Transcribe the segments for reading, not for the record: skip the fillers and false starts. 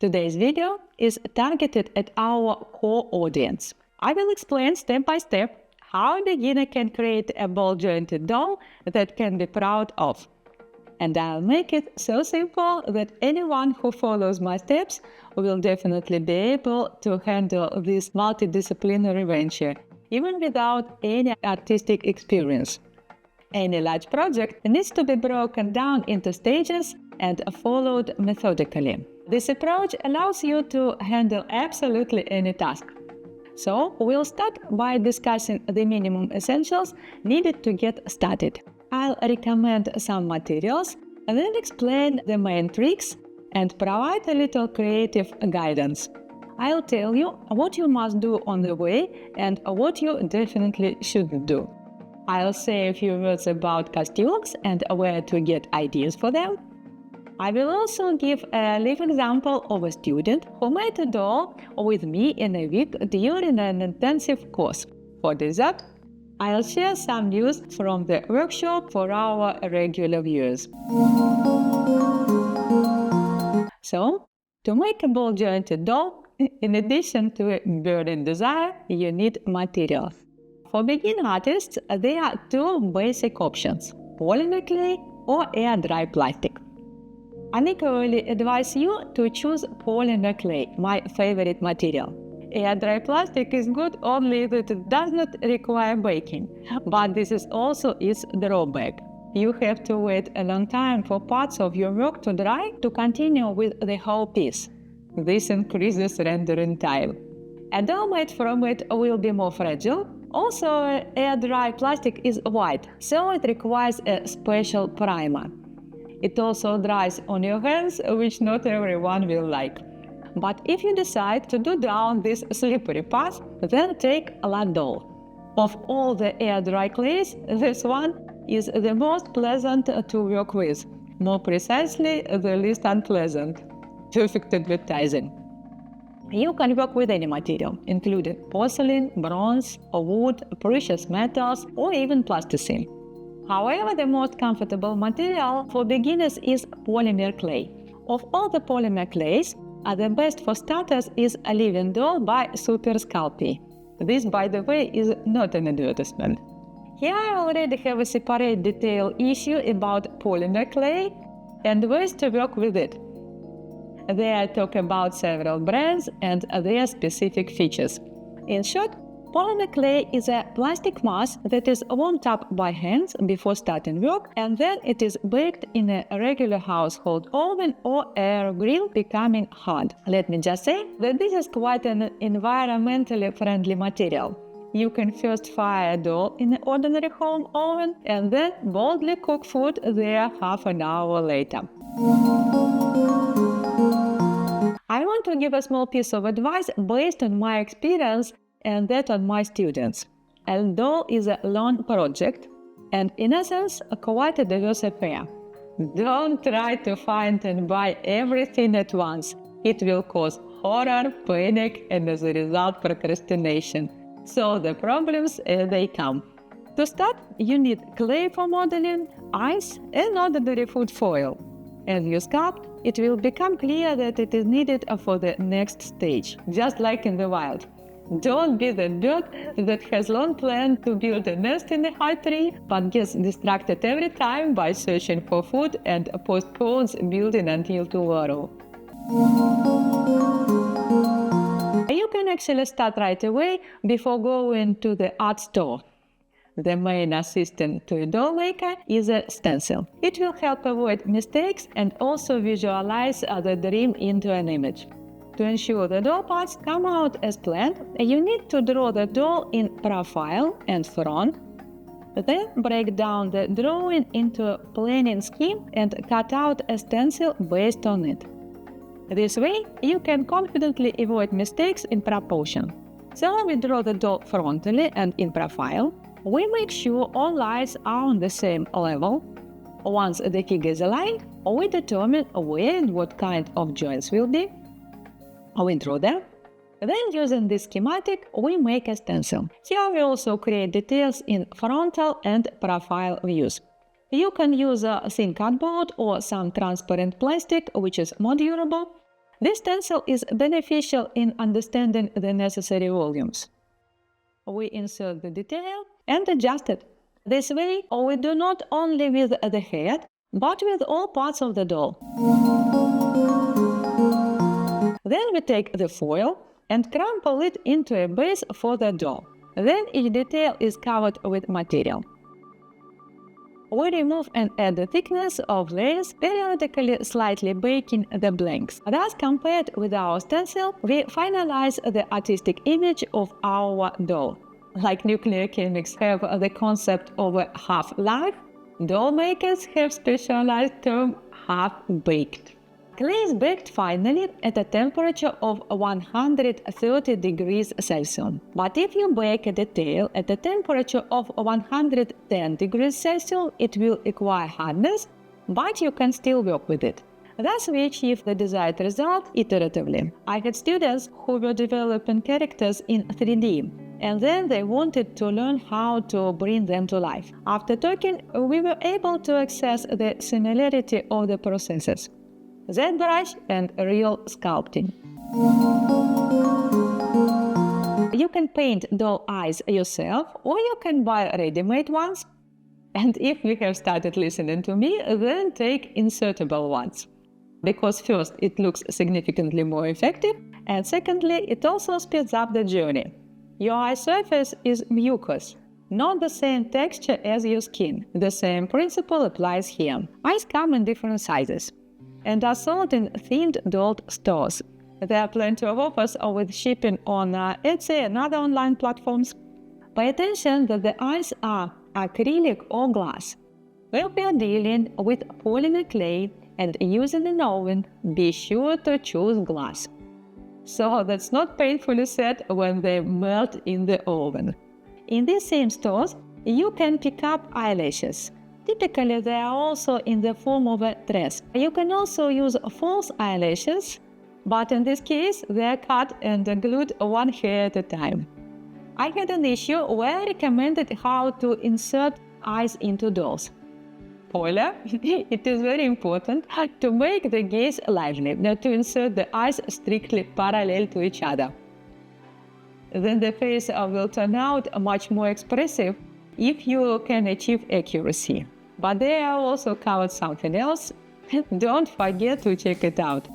Today's video is targeted at our core audience. I will explain step by step how a beginner can create a ball-jointed doll that can be proud of. And I'll make it so simple that anyone who follows my steps will definitely be able to handle this multidisciplinary venture, even without any artistic experience. Any large project needs to be broken down into stages and followed methodically. This approach allows you to handle absolutely any task. So we'll start by discussing the minimum essentials needed to get started. I'll recommend some materials, and then explain the main tricks and provide a little creative guidance. I'll tell you what you must do on the way and what you definitely shouldn't do. I'll say a few words about costumes and where to get ideas for them. I will also give a live example of a student who made a doll with me in a week during an intensive course. For dessert, I'll share some news from the workshop for our regular viewers. So, to make a ball-jointed doll, in addition to a burning desire, you need materials. For beginner artists, there are two basic options: polymer clay or air-dry plastic. I equally advise you to choose polymer clay, my favorite material. Air-dry plastic is good only that it does not require baking, but this is also its drawback. You have to wait a long time for parts of your work to dry to continue with the whole piece. This increases rendering time. A doll made from it will be more fragile. Also, air-dry plastic is white, so it requires a special primer. It also dries on your hands, which not everyone will like. But if you decide to do down this slippery path, then take a lard doll. Of all the air-dry clays, this one is the most pleasant to work with. More precisely, the least unpleasant. Perfect advertising. You can work with any material, including porcelain, bronze, wood, precious metals, or even plasticine. However, the most comfortable material for beginners is polymer clay. Of all the polymer clays, the best for starters is a living doll by Super Sculpey. This, by the way, is not an advertisement. Here I already have a separate detailed issue about polymer clay and ways to work with it. There I talk about several brands and their specific features. In short, polymer clay is a plastic mass that is warmed up by hands before starting work, and then it is baked in a regular household oven or air grill, becoming hard. Let me just say that this is quite an environmentally friendly material. You can first fire a doll in an ordinary home oven and then boldly cook food there half an hour later. I want to give a small piece of advice based on my experience and that on my students. A doll is a long project and, in essence, quite a diverse affair. Don't try to find and buy everything at once. It will cause horror, panic, and as a result, procrastination. So the problems, they come. To start, you need clay for modeling, ice, and ordinary food foil. As you sculpt, it will become clear that it is needed for the next stage, just like in the wild. Don't be the bird that has long planned to build a nest in a high tree, but gets distracted every time by searching for food and postpones building until tomorrow. You can actually start right away before going to the art store. The main assistant to a doll maker is a stencil. It will help avoid mistakes and also visualize the dream into an image. To ensure the doll parts come out as planned, you need to draw the doll in profile and front, then break down the drawing into a planing scheme and cut out a stencil based on it. This way, you can confidently avoid mistakes in proportion. So we draw the doll frontally and in profile. We make sure all lines are on the same level. Once the figure is aligned, we determine where and what kind of joints will be. We draw them. Then, using this schematic, we make a stencil. Here we also create details in frontal and profile views. You can use a thin cardboard or some transparent plastic, which is more durable. This stencil is beneficial in understanding the necessary volumes. We insert the detail and adjust it. This way, we do not only with the head, but with all parts of the doll. Then we take the foil and crumple it into a base for the doll. Then each detail is covered with material. We remove and add the thickness of layers, periodically slightly baking the blanks. Thus, compared with our stencil, we finalize the artistic image of our doll. Like nuclear chemists have the concept of a half-life, doll makers have specialized term half-baked. Clay is baked finally at a temperature of 130 degrees Celsius. But if you bake a detail at a temperature of 110 degrees Celsius, it will acquire hardness, but you can still work with it. Thus, we achieve the desired result iteratively. I had students who were developing characters in 3D, and then they wanted to learn how to bring them to life. After talking, we were able to access the similarity of the processes. ZBrush and real sculpting. You can paint doll eyes yourself, or you can buy ready-made ones. And if you have started listening to me, then take insertable ones. Because first, it looks significantly more effective, and secondly, it also speeds up the journey. Your eye surface is mucus, not the same texture as your skin. The same principle applies here. Eyes come in different sizes and are sold in themed doll stores. There are plenty of offers with shipping on Etsy and other online platforms. Pay attention that the eyes are acrylic or glass. When we are dealing with polymer clay and using an oven, be sure to choose glass, so that's not painfully sad when they melt in the oven. In these same stores, you can pick up eyelashes. Typically, they are also in the form of a dress. You can also use false eyelashes, but in this case, they are cut and glued one hair at a time. I had an issue where I recommended how to insert eyes into dolls. Spoiler, it is very important to make the gaze lively, not to insert the eyes strictly parallel to each other. Then the face will turn out much more expressive if you can achieve accuracy. But they are also covered something else. Don't forget to check it out.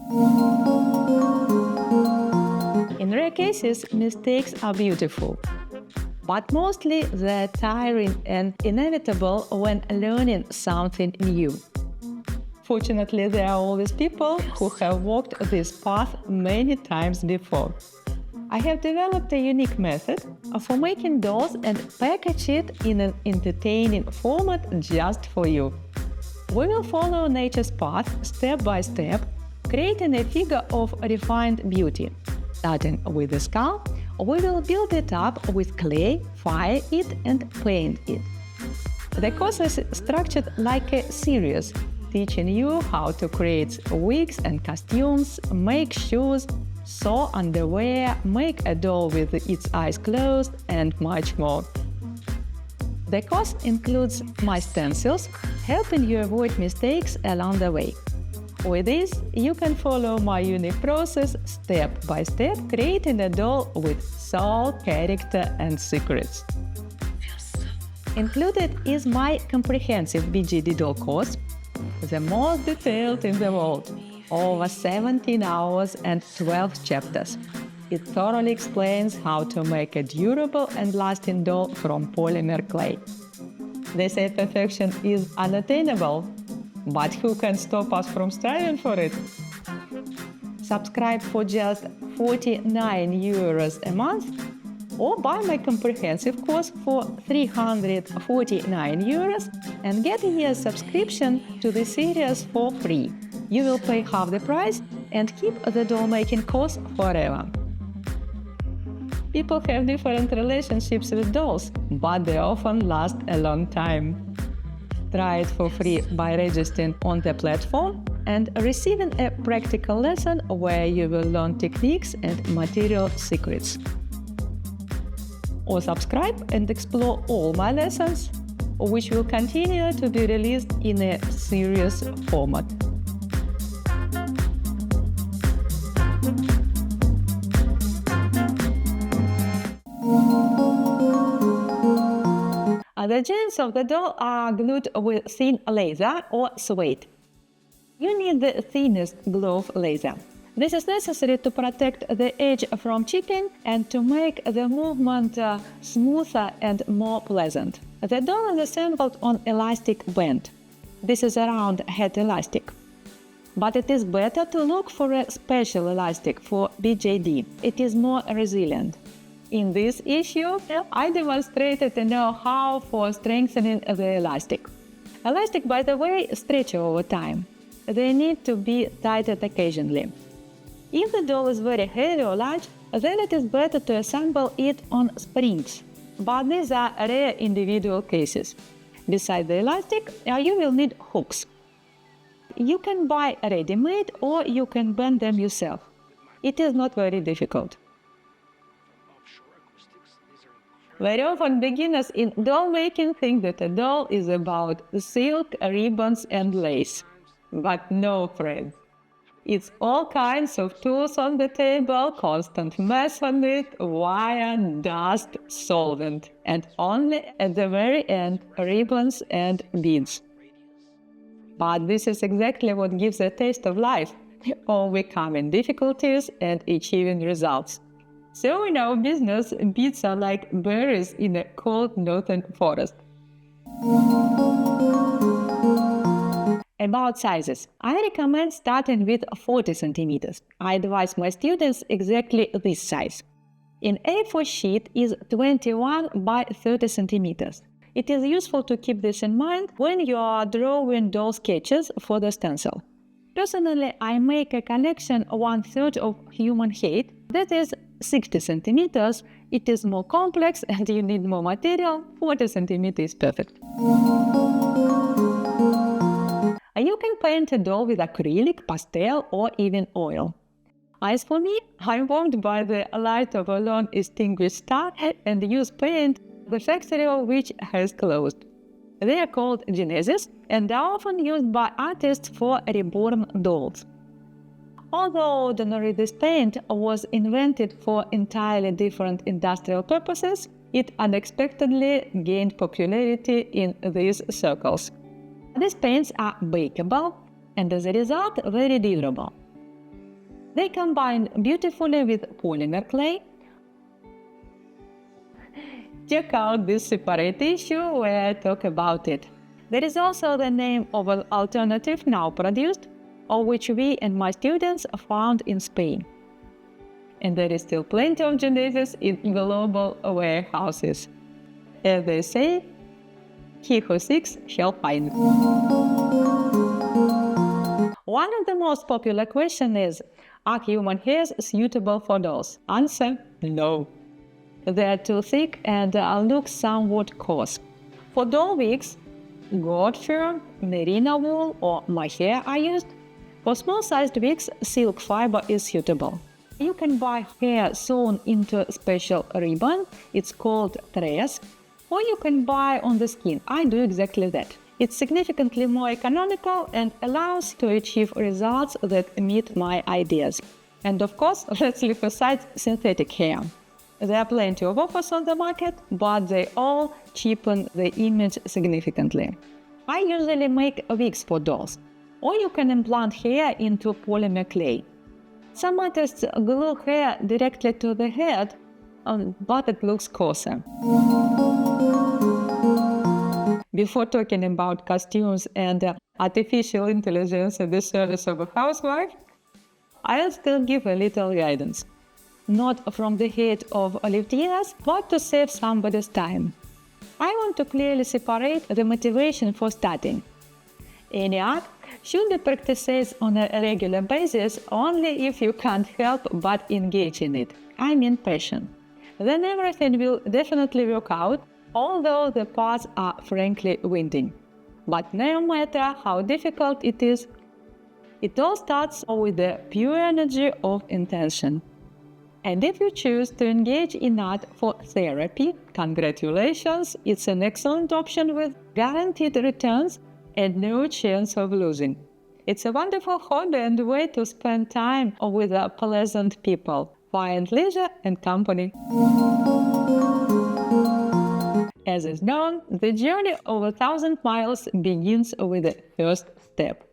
In rare cases, mistakes are beautiful, but mostly they're tiring and inevitable when learning something new. Fortunately, there are always people who have walked this path many times before. I have developed a unique method for making dolls and package it in an entertaining format just for you. We will follow nature's path step by step, creating a figure of refined beauty. Starting with the skull, we will build it up with clay, fire it, and paint it. The course is structured like a series, teaching you how to create wigs and costumes, make shoes, sew underwear, make a doll with its eyes closed, and much more. The course includes my stencils, helping you avoid mistakes along the way. With this, you can follow my unique process step by step, creating a doll with soul, character, and secrets. Included is my comprehensive BJD Doll course, the most detailed in the world. Over 17 hours and 12 chapters. It thoroughly explains how to make a durable and lasting doll from polymer clay. They say perfection is unattainable, but who can stop us from striving for it? Subscribe for just €49 a month, or buy my comprehensive course for €349 and get a year's subscription to the series for free. You will pay half the price and keep the doll-making course forever. People have different relationships with dolls, but they often last a long time. Try it for free by registering on the platform and receiving a practical lesson where you will learn techniques and material secrets. Or subscribe and explore all my lessons, which will continue to be released in a series format. The joints of the doll are glued with thin laser or suede. You need the thinnest glue of laser. This is necessary to protect the edge from chipping and to make the movement smoother and more pleasant. The doll is assembled on elastic band. This is a round head elastic. But it is better to look for a special elastic for BJD. It is more resilient. In this issue, I demonstrated a know-how for strengthening the elastic. Elastic, by the way, stretch over time. They need to be tightened occasionally. If the doll is very heavy or large, then it is better to assemble it on springs. But these are rare individual cases. Besides the elastic, you will need hooks. You can buy ready-made or you can bend them yourself. It is not very difficult. Very often beginners in doll making think that a doll is about silk, ribbons and lace. But no, friends. It's all kinds of tools on the table, constant mess on it, wire, dust, solvent, and only at the very end, ribbons and beads. But this is exactly what gives a taste of life, overcoming difficulties and achieving results. So in our business, beads are like berries in a cold northern forest. About sizes. I recommend starting with 40 centimeters. I advise my students exactly this size. An A4 sheet is 21 by 30 centimeters. It is useful to keep this in mind when you are drawing doll sketches for the stencil. Personally, I make a collection 1/3 of human head, that is 60 centimeters. It is more complex and you need more material. 40 centimeters is perfect. You can paint a doll with acrylic, pastel, or even oil. As for me, I'm warmed by the light of a long extinguished star and use paint, the factory of which has closed. They are called Genesis and are often used by artists for reborn dolls. Although ordinary this paint was invented for entirely different industrial purposes, it unexpectedly gained popularity in these circles. These paints are bakeable and as a result very durable. They combine beautifully with polymer clay. Check out this separate issue where I talk about it. There is also the name of an alternative now produced, of which we and my students found in Spain. And there is still plenty of Genesis in global warehouses. As they say, he who seeks shall find. One of the most popular questions is, are human hairs suitable for dolls? Answer, no. They are too thick and look somewhat coarse. For doll wigs, goat fur, merino wool or mohair are used. For small-sized wigs, silk fiber is suitable. You can buy hair sewn into special ribbon, it's called tress, or you can buy on the skin. I do exactly that. It's significantly more economical and allows to achieve results that meet my ideas. And of course, let's leave aside synthetic hair. There are plenty of offers on the market, but they all cheapen the image significantly. I usually make wigs for dolls, or you can implant hair into polymer clay. Some artists glue hair directly to the head, but it looks coarser. Before talking about costumes and artificial intelligence at the service of a housewife, I'll still give a little guidance. Not from the head of Olivier's, but to save somebody's time. I want to clearly separate the motivation for starting. Any art should be practiced on a regular basis only if you can't help but engage in it. I mean passion. Then everything will definitely work out, although the paths are frankly winding. But no matter how difficult it is, it all starts with the pure energy of intention. And if you choose to engage in art for therapy, congratulations, it's an excellent option with guaranteed returns and no chance of losing. It's a wonderful hobby and way to spend time with pleasant people, find leisure and company. As is known, the journey of 1,000 miles begins with the first step.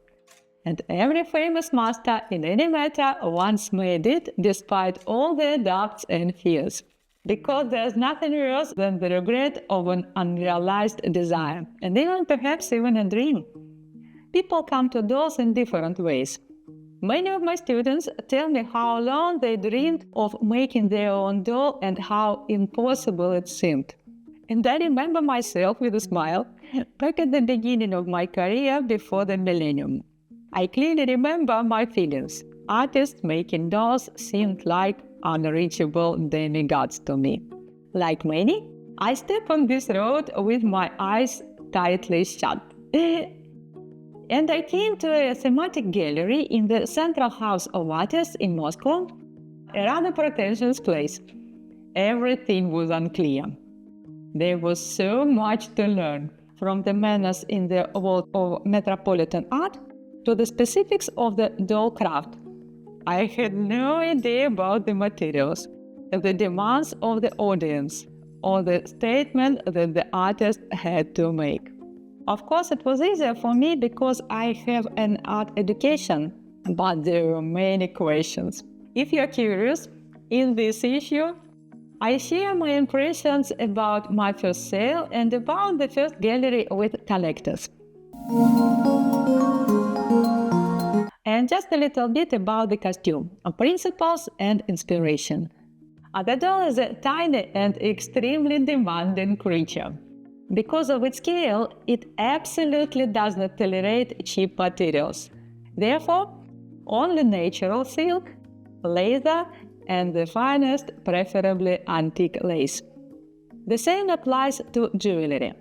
And every famous master in any matter once made it despite all their doubts and fears. Because there's nothing worse than the regret of an unrealized desire, and even perhaps even a dream. People come to dolls in different ways. Many of my students tell me how long they dreamed of making their own doll and how impossible it seemed. And I remember myself with a smile back at the beginning of my career before the millennium. I clearly remember my feelings. Artists making dolls seemed like unreachable demigods to me. Like many, I step on this road with my eyes tightly shut. And I came to a thematic gallery in the Central House of Artists in Moscow, a rather pretentious place. Everything was unclear. There was so much to learn, from the manners in the world of metropolitan art to the specifics of the doll craft. I had no idea about the materials, the demands of the audience, or the statement that the artist had to make. Of course, it was easier for me because I have an art education, but there were many questions. If you're curious, in this issue, I share my impressions about my first sale and about the first gallery with collectors. And just a little bit about the costume, principles and inspiration. The doll is a tiny and extremely demanding creature. Because of its scale, it absolutely does not tolerate cheap materials. Therefore, only natural silk, leather, and the finest, preferably antique lace. The same applies to jewelry.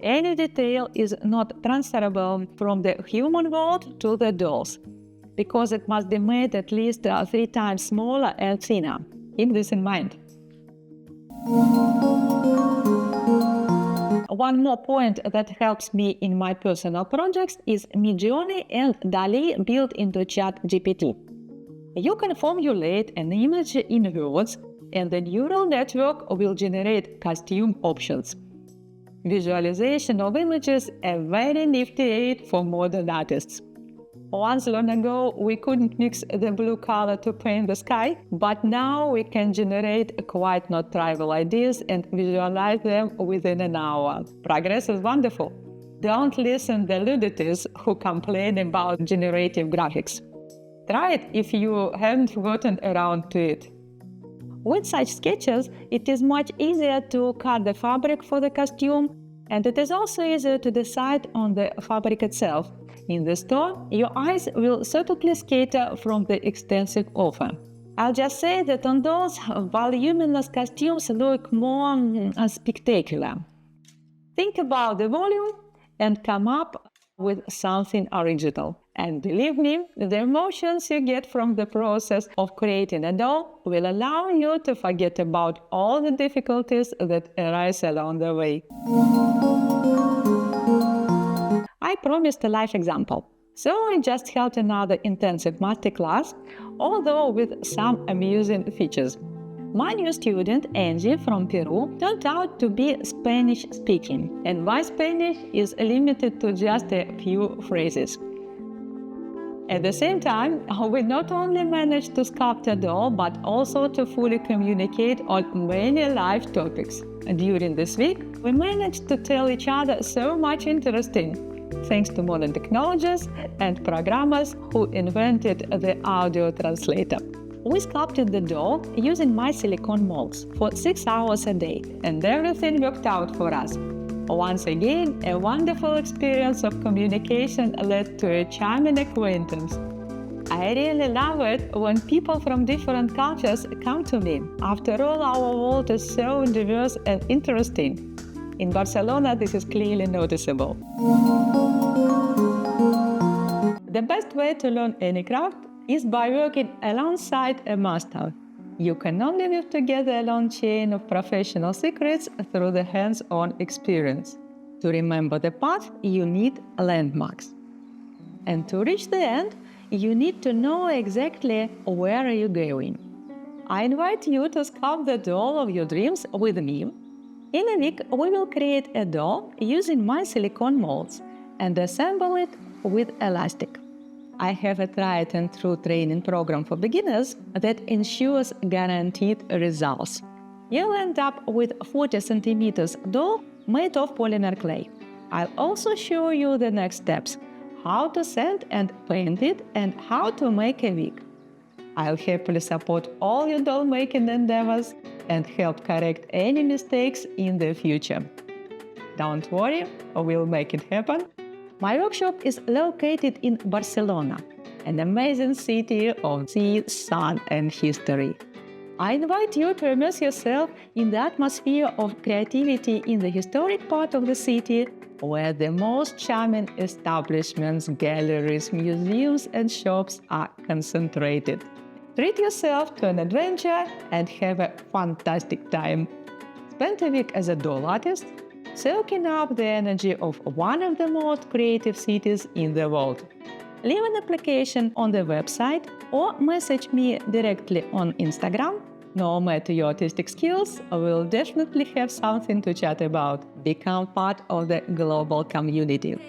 Any detail is not transferable from the human world to the dolls, because it must be made at least 3 times smaller and thinner. Keep this in mind. One more point that helps me in my personal projects is Midjourney and DALL-E built into ChatGPT. You can formulate an image in words, and the neural network will generate costume options. Visualization of images is a very nifty aid for modern artists. Once long ago, we couldn't mix the blue color to paint the sky, but now we can generate quite not trivial ideas and visualize them within an hour. Progress is wonderful. Don't listen to the luddites who complain about generative graphics. Try it if you haven't gotten around to it. With such sketches, it is much easier to cut the fabric for the costume, and it is also easier to decide on the fabric itself. In the store, your eyes will certainly scatter from the extensive offer. I'll just say that on those voluminous costumes look more spectacular. Think about the volume and come up with something original. And believe me, the emotions you get from the process of creating a doll will allow you to forget about all the difficulties that arise along the way. I promised a live example, so I just held another intensive masterclass, although with some amusing features. My new student, Angie from Peru, turned out to be Spanish-speaking, and my Spanish is limited to just a few phrases. At the same time, we not only managed to sculpt a doll, but also to fully communicate on many life topics. During this week, we managed to tell each other so much interesting, thanks to modern technologies and programmers who invented the audio translator. We sculpted the doll using my silicone molds for 6 hours a day, and everything worked out for us. Once again, a wonderful experience of communication led to a charming acquaintance. I really love it when people from different cultures come to me. After all, our world is so diverse and interesting. In Barcelona, this is clearly noticeable. The best way to learn any craft is by working alongside a master. You can only weave together a long chain of professional secrets through the hands-on experience. To remember the path, you need landmarks. And to reach the end, you need to know exactly where you're going. I invite you to sculpt the doll of your dreams with me. In a week, we will create a doll using my silicone molds and assemble it with elastic. I have a tried and true training program for beginners that ensures guaranteed results. You'll end up with 40 centimeters doll made of polymer clay. I'll also show you the next steps, how to sand and paint it, and how to make a wig. I'll happily support all your doll making endeavors and help correct any mistakes in the future. Don't worry, we'll make it happen. My workshop is located in Barcelona, an amazing city of sea, sun, and history. I invite you to immerse yourself in the atmosphere of creativity in the historic part of the city, where the most charming establishments, galleries, museums, and shops are concentrated. Treat yourself to an adventure and have a fantastic time. Spend a week as a doll artist, soaking up the energy of one of the most creative cities in the world. Leave an application on the website or message me directly on Instagram. No matter your artistic skills, we'll definitely have something to chat about. Become part of the global community.